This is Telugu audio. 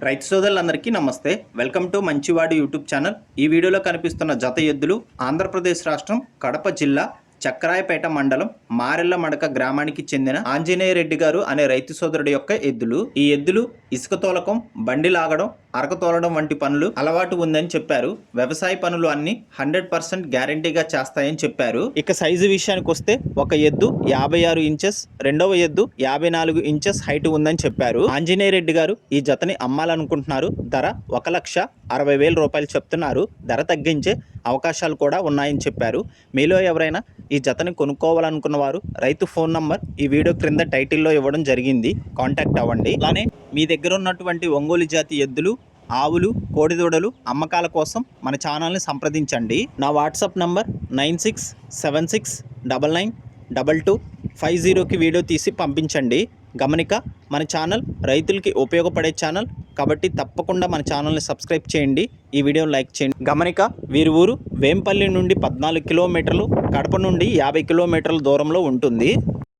రైతు సోదరులందరికీ నమస్తే. వెల్కమ్ టు మంచివాడు యూట్యూబ్ ఛానల్. ఈ వీడియోలో కనిపిస్తున్న జత ఎద్దులు ఆంధ్రప్రదేశ్ రాష్ట్రం కడప జిల్లా చక్రాయపేట మండలం మారెళ్ల మడక గ్రామానికి చెందిన ఆంజనేయ రెడ్డి గారు అనే రైతు సోదరుడి యొక్క ఎద్దులు. ఈ ఎద్దులు ఇసుక తోలకం, బండి లాగడం, అరక తోలడం వంటి పనులు అలవాటు ఉందని చెప్పారు. వ్యవసాయ పనులు అన్ని 100% గ్యారంటీగా చేస్తాయని చెప్పారు. ఇక సైజు విషయానికి వస్తే ఒక ఎద్దు 56 ఇంచెస్, రెండవ ఎద్దు 54 ఇంచెస్ హైట్ ఉందని చెప్పారు. ఆంజనేయ రెడ్డి గారు ఈ జతని అమ్మాలనుకుంటున్నారు. ధర 1,60,000 రూపాయలు చెప్తున్నారు. ధర తగ్గించే అవకాశాలు కూడా ఉన్నాయని చెప్పారు. మీలో ఎవరైనా ఈ జతని కొనుక్కోవాలనుకున్న వారు రైతు ఫోన్ నంబర్ ఈ వీడియో క్రింద టైటిల్లో ఇవ్వడం జరిగింది. కాంటాక్ట్ అవ్వండి. అలానే మీ దగ్గర ఉన్నటువంటి ఒంగోలు జాతి ఎద్దులు, ఆవులు, కోడిదూడలు అమ్మకాల కోసం మన ఛానల్ని సంప్రదించండి. నా వాట్సాప్ నంబర్ 9676992250కి వీడియో తీసి పంపించండి. గమనిక, మన ఛానల్ రైతులకి ఉపయోగపడే ఛానల్ కాబట్టి తప్పకుండా మన ఛానల్ని సబ్స్క్రైబ్ చేయండి. ఈ వీడియోని లైక్ చేయండి. గమనిక, వీరి ఊరు వేంపల్లి నుండి 14 కిలోమీటర్లు, కడప నుండి 50 కిలోమీటర్ల దూరంలో ఉంటుంది.